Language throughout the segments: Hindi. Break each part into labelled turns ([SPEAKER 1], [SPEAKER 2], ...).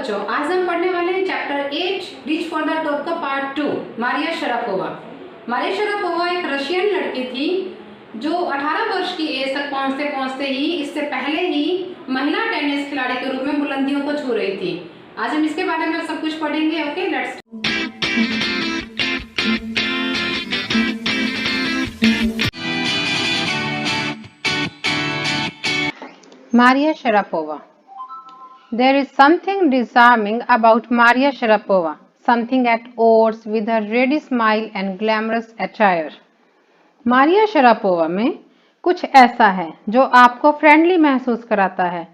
[SPEAKER 1] बच्चों, आज हम पढ़ने वाले हैं chapter 8 reach for the top का part 2 Maria Sharapova. Maria Sharapova एक रशियन लड़की थी जो 18 वर्ष की एज तक पहुंचते पहुंचते ही इससे पहले ही महिला टेनिस खिलाड़ी के रूप में बुलंदियों को छू रही थी। आज हम इसके बारे में सब कुछ पढ़ेंगे। Okay, let's. Maria Sharapova. There is something disarming about Maria Sharapova, something at odds with her ready smile and glamorous attire. Maria Sharapova में कुछ ऐसा है जो आपको फ्रेंडली महसूस कराता है,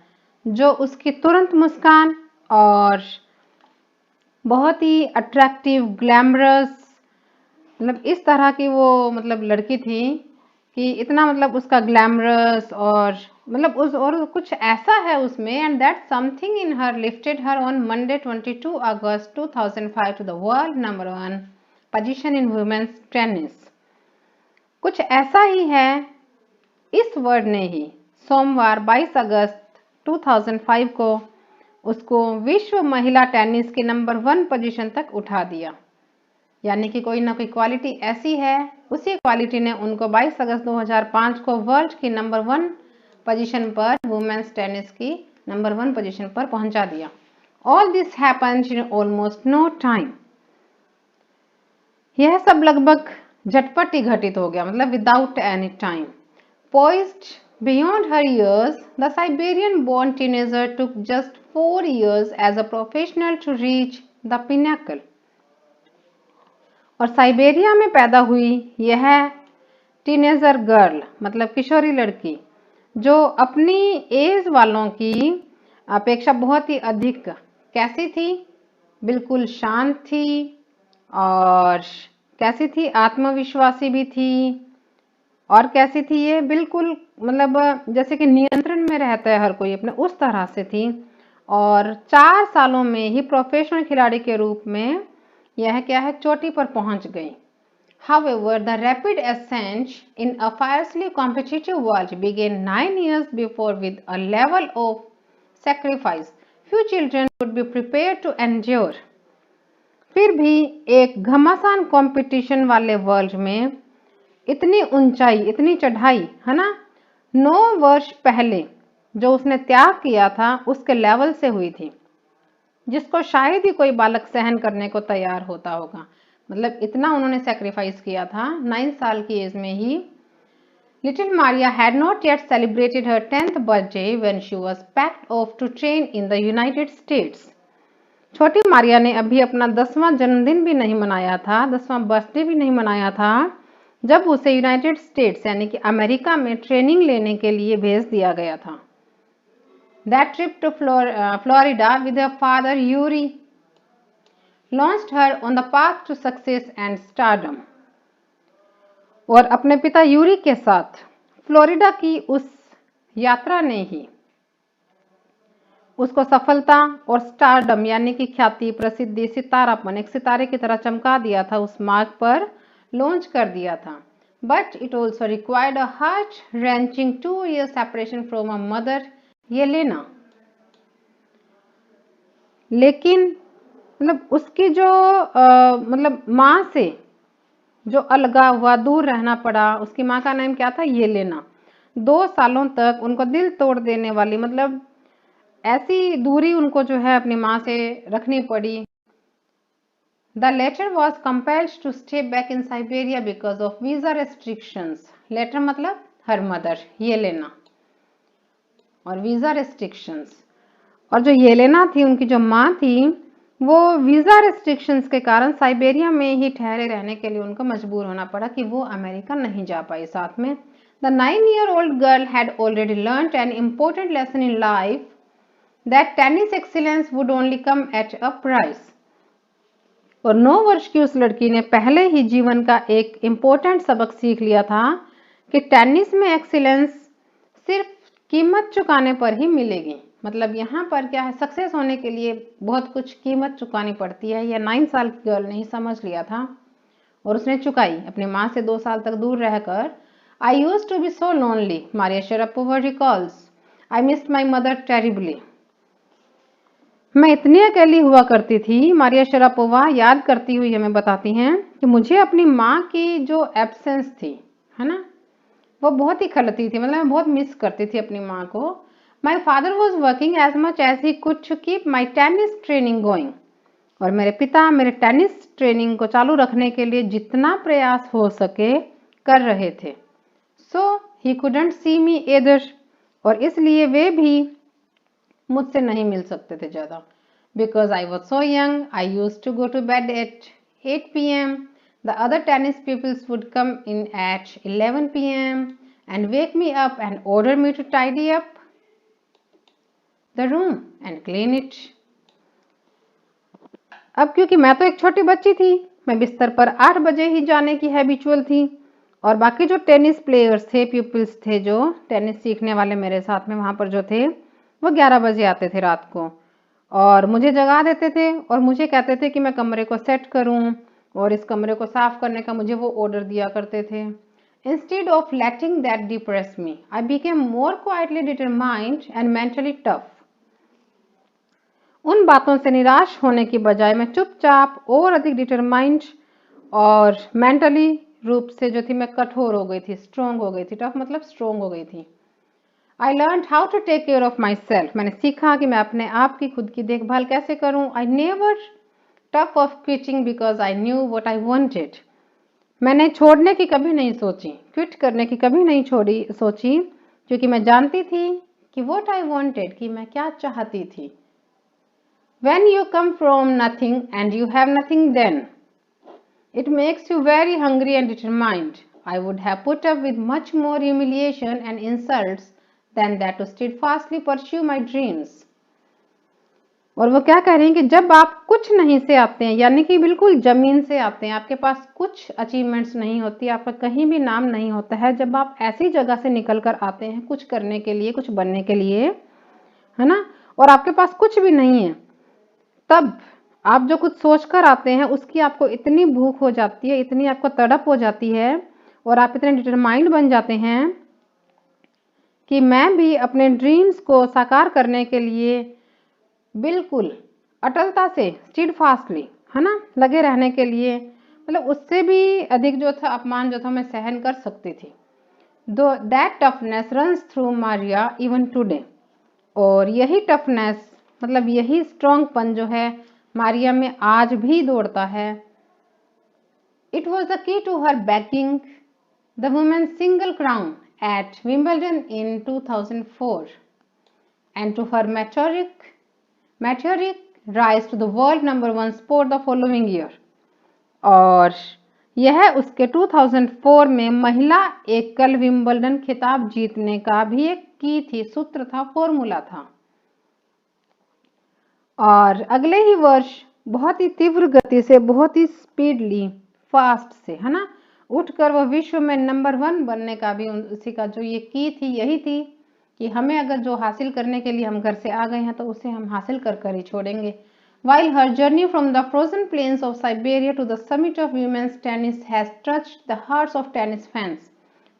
[SPEAKER 1] जो उसकी तुरंत मुस्कान और बहुत ही अट्रैक्टिव ग्लैमरस इस तरह की वो लड़की थी कि इतना उसका ग्लैमरस और उस और कुछ ऐसा है उसमें, and that something in her lifted her on Monday 22 August 2005 to the world number 1 position in women's tennis. कुछ ऐसा ही है इस वर्ड ने ही सोमवार 22 अगस्त 2005 को उसको विश्व महिला टेनिस के नंबर 1 पोजीशन तक उठा दिया। यानी कि कोई ना कोई क्वालिटी ऐसी है, उसी क्वालिटी ने उनको 22 अगस्त 2005 को वर्ल्ड की नंबर 1 पोजीशन पर, वुमेन्स टेनिस की नंबर 1 पोजीशन पर पहुंचा दिया। All this happened in almost no time. यह सब लगभग झटपट ही घटित हो गया, without any time. Poised beyond her years, the Siberian born teenager took just 4 years as a professional to reach the pinnacle. और साइबेरिया में पैदा हुई यह टीनेजर गर्ल किशोरी लड़की, जो अपनी एज वालों की अपेक्षा बहुत ही अधिक कैसी थी, बिल्कुल शांत थी और कैसी थी, आत्मविश्वासी भी थी। और कैसी थी ये, बिल्कुल जैसे कि नियंत्रण में रहता है हर कोई अपने, उस तरह से थी। और 4 सालों में ही प्रोफेशनल खिलाड़ी के रूप में यह क्या है, चोटी पर पहुंच गई। However, the rapid ascent in a fiercely competitive world began 9 years before with a level of sacrifice few children would be prepared to endure. फिर भी एक घमासान कंपटीशन वाले वर्ल्ड में इतनी ऊंचाई, इतनी चढ़ाई है ना, 9 वर्ष पहले जो उसने त्याग किया था उसके लेवल से हुई थी, जिसको शायद ही कोई बालक सहन करने को तैयार होता होगा। इतना उन्होंने सेक्रीफाइस किया था 9 साल की एज में ही। Little Maria had not yet celebrated her 10th birthday when she was packed off to train in the United States. छोटी मारिया ने अभी अपना 10वां जन्मदिन भी नहीं मनाया था, 10वां बर्थडे भी नहीं मनाया था, जब उसे यूनाइटेड स्टेट्स यानी कि अमेरिका में ट्रेनिंग लेने के लिए भेज दिया गया था। That trip to Florida with her father Yuri launched her on the path to success and stardom. और अपने पिता यूरी के साथ फ्लोरिडा की उस यात्रा ने ही उसको सफलता और स्टारडम यानी कि ख्याति, प्रसिद्धि, सितारापन, एक सितारे की तरह चमका दिया था, उस मार्ग पर लॉन्च कर दिया था। But it also required a heart-wrenching 2-year separation from her mother Yelena. लेकिन उसकी जो माँ से जो अलगा हुआ, दूर रहना पड़ा, उसकी माँ का नाम क्या था, येलेना। 2 सालों तक उनको दिल तोड़ देने वाली ऐसी दूरी उनको जो है अपनी माँ से रखनी पड़ी। The latter was compelled to stay back in Siberia because of visa restrictions. Latter her mother Yelena और वीजा रेस्ट्रिक्शंस। और जो येलेना थी, उनकी जो माँ थी, वो वीजा रेस्ट्रिक्शंस के कारण साइबेरिया में ही ठहरे रहने के लिए उनको मजबूर होना पड़ा कि वो अमेरिका नहीं जा पाई साथ में। The 9-year-old girl had already learned an important lesson in life that tennis excellence would only come at a price. और 9 वर्ष की उस लड़की ने पहले ही जीवन का एक इम्पोर्टेंट सबक सीख लिया था कि टेनिस में एक्सीलेंस सिर्फ कीमत चुकाने पर ही मिलेगी। यहाँ पर क्या है, सक्सेस होने के लिए बहुत कुछ कीमत चुकानी पड़ती है। यह 9 साल की गर्ल ने ही समझ लिया था और उसने चुकाई अपनी माँ से 2 साल तक दूर रहकर। I used to be so lonely, Maria Sharapova recalls. I missed my mother terribly. मैं इतनी अकेली हुआ करती थी, मारिया शरापोवा याद करती हुई हमें बताती हैं कि मुझे अपनी माँ की जो एब्सेंस थी, है ना, वो बहुत ही खलती थी। मतलब मैं बहुत मिस करती थी अपनी माँ को। My father was working as much as he could to keep my tennis training going. और मेरे पिता मेरे टेनिस ट्रेनिंग को चालू रखने के लिए जितना प्रयास हो सके कर रहे थे। सो he couldn't see me either, और इसलिए वे भी मुझसे नहीं मिल सकते थे ज़्यादा। Because I was so young, I use to go to bed at 8 p.m. The other tennis pupils would come in at 11 p.m. and wake me up and order me to tidy up the room and clean it. अब क्योंकि मैं तो एक छोटी बच्ची थी, मैं बिस्तर पर 8 बजे ही जाने की हैबिचुअल थी, और बाकी जो टेनिस प्लेयर्स थे, पीपल्स थे जो टेनिस सीखने वाले मेरे साथ में वहाँ पर जो थे, वो 11 बजे आते थे रात को और मुझे जगा देते थे और मुझे कहते थे कि मैं कमरे को सेट करूँ और इस कमरे को साफ करने का मुझे वो ऑर्डर दिया करते थे। Instead of letting that depress me, I became more quietly determined and mentally tough. उन बातों से निराश होने की बजाय मैं चुपचाप और अधिक डिटरमाइंड और मेंटली रूप से जो थी मैं कठोर हो गई थी, स्ट्रोंग हो गई थी। टफ मतलब स्ट्रोंग हो गई थी। I learn how to take care of myself. मैंने सीखा कि मैं अपने आप की खुद की देखभाल कैसे करूं। I never tough of quitting because I knew what I wanted. मैंने छोड़ने की कभी नहीं सोची, क्विट करने की कभी नहीं सोची, क्योंकि मैं जानती थी कि वट आई वॉन्टेड, कि मैं क्या चाहती थी। When you come from nothing and you have nothing, then it makes you very hungry and determined. I would have put up with much more humiliation and insults than that to steadfastly pursue my dreams. और वो क्या कह रही हैं कि जब आप कुछ नहीं से आते हैं, यानी कि बिल्कुल जमीन से आते हैं, आपके पास कुछ अचीवमेंट्स नहीं होती, आपका कहीं भी नाम नहीं होता है, जब आप ऐसी जगह से निकल कर आते हैं कुछ करने के लिए, कुछ बनने के लिए, है ना, और आपके पास कुछ भी नहीं है, तब आप जो कुछ सोच कर आते हैं उसकी आपको इतनी भूख हो जाती है, इतनी आपको तड़प हो जाती है और आप इतने डिटरमाइंड बन जाते हैं कि मैं भी अपने ड्रीम्स को साकार करने के लिए बिल्कुल अटलता से, स्टीडफास्टली, है ना, लगे रहने के लिए, मतलब उससे भी अधिक जो था अपमान जो था मैं सहन कर सकती थी। दो that toughness runs through Maria even today. और यही टफनेस मतलब यही स्ट्रॉन्गपन जो है मारिया में आज भी दौड़ता है। It was the key to her backing the women single crown at Wimbledon in 2004 and to her meteoric rise to the world #1 sport the following year। और यह उसके 2004 में महिला एकल विंबलडन खिताब जीतने का भी एक की थी, सूत्र था, फॉर्मूला था। और अगले ही वर्ष बहुत ही तीव्र गति से, बहुत ही स्पीडली, फास्ट से, है ना, उठकर वह विश्व में #1 बनने का भी उसी का जो ये की थी, यही थी कि हमें अगर जो हासिल करने के लिए हम घर से आ गए हैं तो उसे हम हासिल कर कर ही छोड़ेंगे। While her journey from the frozen plains of Siberia to the summit of women's tennis has touched the hearts of tennis fans,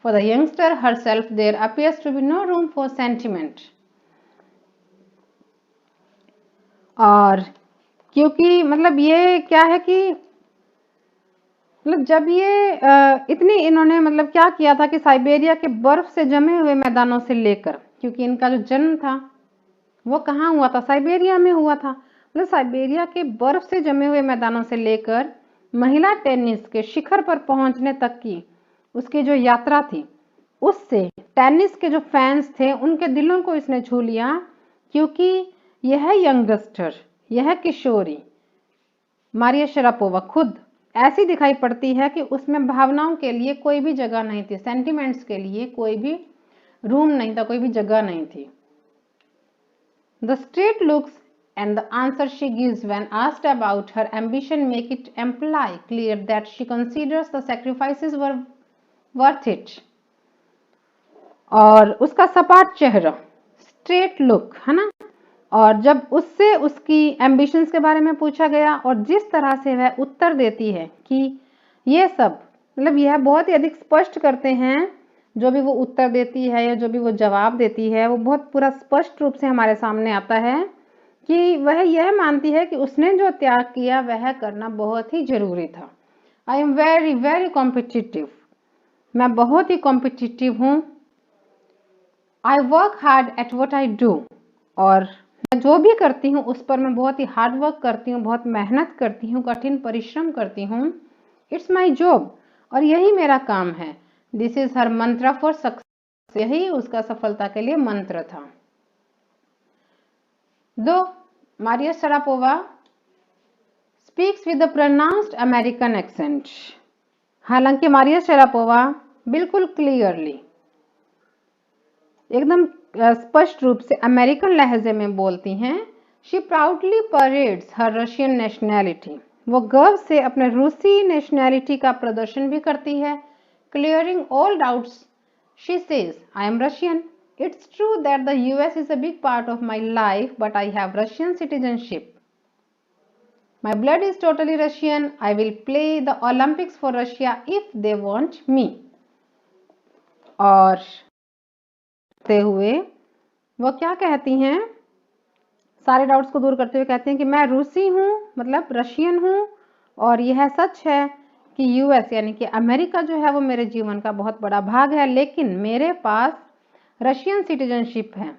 [SPEAKER 1] for the youngster herself there appears to be no room for sentiment। और क्योंकि मतलब ये क्या है कि मतलब जब ये इतनी इन्होंने मतलब क्या किया था कि साइबेरिया के बर्फ से जमे हुए मैदानों से लेकर, क्योंकि इनका जो जन्म था वो कहाँ हुआ था, साइबेरिया में हुआ था, मतलब साइबेरिया के बर्फ से जमे हुए मैदानों से लेकर महिला टेनिस के शिखर पर पहुंचने तक की उसकी जो यात्रा थी, उससे टेनिस के जो फैंस थे उनके दिलों को इसने छू लिया। क्योंकि यह यंगस्टर, यह किशोरी मारिया शरापोवा खुद ऐसी दिखाई पड़ती है कि उसमें भावनाओं के लिए कोई भी जगह नहीं थी, सेंटिमेंट्स के लिए कोई भी रूम नहीं था, कोई भी जगह नहीं थी। The straight looks and the answer she gives when asked about her ambition make it imply clear that she considers the sacrifices were worth it। और उसका सपाट चेहरा, स्ट्रेट लुक, है ना, और जब उससे उसकी एम्बिशंस के बारे में पूछा गया और जिस तरह से वह उत्तर देती है कि ये सब मतलब यह बहुत ही अधिक स्पष्ट करते हैं, जो भी वो उत्तर देती है या जो भी वो जवाब देती है वो बहुत पूरा स्पष्ट रूप से हमारे सामने आता है कि वह यह मानती है कि उसने जो त्याग किया वह करना बहुत ही जरूरी था। I am very very competitive, मैं बहुत ही कॉम्पिटिटिव हूँ। I work hard at what I do, और मैं जो भी करती हूँ उस पर मैं बहुत ही हार्ड वर्क करती हूँ, बहुत मेहनत करती हूँ, कठिन परिश्रम करती हूँ। इट्स माई जॉब, और यही मेरा काम है। दिस इज हर मंत्र फॉर सक्सेस, यही उसका सफलता के लिए मंत्र था। 2. Maria Sharapova speaks with a pronounced American accent. हालांकि मारिया शरापोवा बिल्कुल क्लियरली, एकदम स्पष्ट रूप से अमेरिकन लहजे में बोलती हैं। She proudly parades her Russian nationality, वो गर्व से अपने रूसी नेशनैलिटी का प्रदर्शन भी करती है। Clearing all doubts, she says, I am Russian, it's true that the US is a big part of my life, but I have Russian citizenship. My blood is totally Russian, I will play the Olympics for Russia if they want me. और हुए वो क्या कहती हैं, सारे डाउट्स को दूर करते हुए कहते हैं कि मैं रूसी हूँ, मतलब रशियन हूँ, और यह सच है कि यूएस यानी कि अमेरिका जो है वो मेरे जीवन का बहुत बड़ा भाग है, लेकिन मेरे पास रशियन सिटीजनशिप है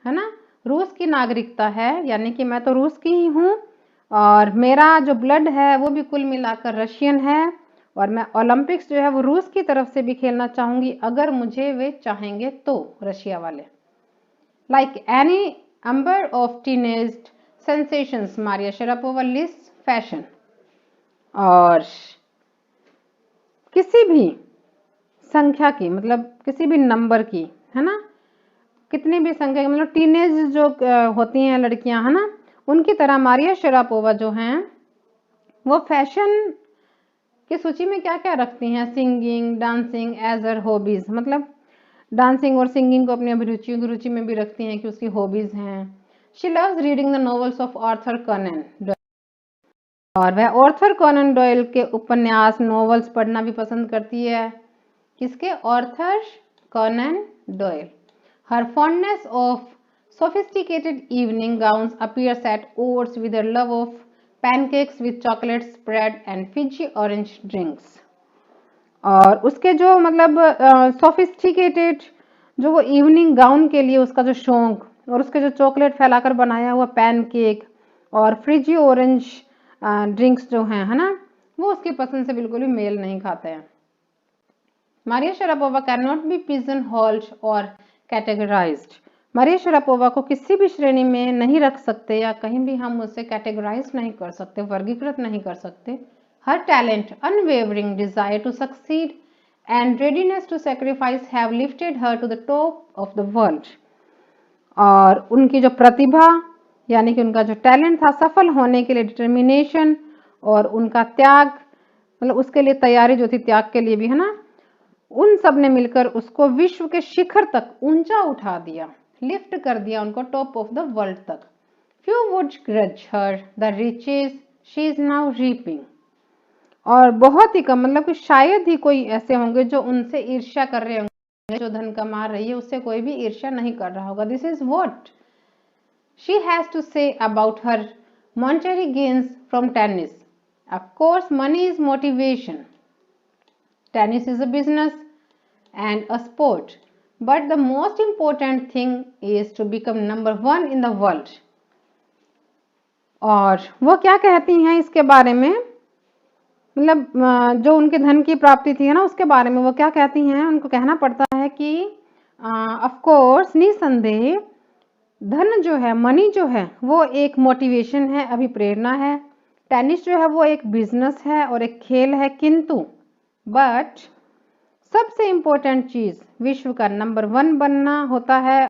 [SPEAKER 1] ना, रूस की नागरिकता है, यानी कि मैं तो रूस की ही हूँ, और मेरा जो ब्लड है वो भी कुल मिलाकर रशियन है, और मैं ओलंपिक्स जो है वो रूस की तरफ से भी खेलना चाहूंगी अगर मुझे वे चाहेंगे तो, रशिया वाले। Like any number of teenage sensations, Maria Sharapova lists fashion, और किसी भी संख्या की, मतलब किसी भी नंबर की, है ना, कितनी भी संख्या, मतलब टीनेज जो होती हैं लड़कियां, है ना, उनकी तरह मारिया शरापोवा जो हैं वो फैशन की सूची में क्या क्या रखती हैं, सिंगिंग, डांसिंग एज हर हॉबीज, मतलब डांसिंग और सिंगिंग को अपनी अभिरुचियों की रुचि में भी रखती हैं कि उसकी हॉबीज हैं। She loves reading the novels of Arthur Conan Doyle, और वह आर्थर कॉनन डॉयल के उपन्यास, नॉवेल्स पढ़ना भी पसंद करती है। किसके? Arthur Conan Doyle. Her fondness of sophisticated evening gowns appears at odds with her love of pancakes with chocolate spread and Fiji orange drinks। और उसके जो मतलब सोफिस्टिकेटेड जो वो इवनिंग गाउन के लिए उसका जो शौक, और उसके जो चॉकलेट फैलाकर बनाया हुआ पैनकेक और फ्रिजी ऑरेंज ड्रिंक्स जो हैं, है ना, वो उसकी पसंद से बिल्कुल भी मेल नहीं खाते हैं। Maria Sharapova can not be pigeon hold और कैटेगराइज्ड। मारिया शरापोवा को किसी भी श्रेणी में नहीं रख सकते, या कहीं भी हम उसे कैटेगराइज नहीं कर सकते, वर्गीकृत नहीं कर सकते। Her talent, unwavering desire to succeed, and readiness to sacrifice have lifted her to the top of the world। और उनकी जो प्रतिभा, यानी कि उनका जो टैलेंट था सफल होने के लिए, डिटर्मिनेशन, और उनका त्याग, मतलब उसके लिए तैयारी जो थी त्याग के लिए भी, है ना, उन सब ने मिलकर उसको विश्व के शिखर तक ऊंचा उठा दिया, लिफ्ट कर दिया उनको टॉप ऑफ द वर्ल्ड तक। Few would grudge her the riches she is now reaping। और बहुत ही कम, मतलब कि शायद ही कोई ऐसे होंगे जो उनसे ईर्ष्या कर रहे होंगे, जो धन कमा रही है उससे कोई भी ईर्ष्या नहीं कर रहा होगा। This is what she has to say about her monetary gains from tennis. Of course money is motivation, tennis is a business and a sport, but the most important thing is to become number 1 in the world. और वो क्या कहती हैं इसके बारे में, मतलब जो उनके धन की प्राप्ति थी, है ना, उसके बारे में वो क्या कहती हैं, उनको कहना पड़ता है कि ऑफ कोर्स, निसंदेह, धन जो है, मनी जो है, वो एक मोटिवेशन है, अभिप्रेरणा है। टेनिस जो है वो एक बिजनेस है और एक खेल है, किंतु बट सबसे इंपॉर्टेंट चीज विश्व का नंबर 1 बनना होता है,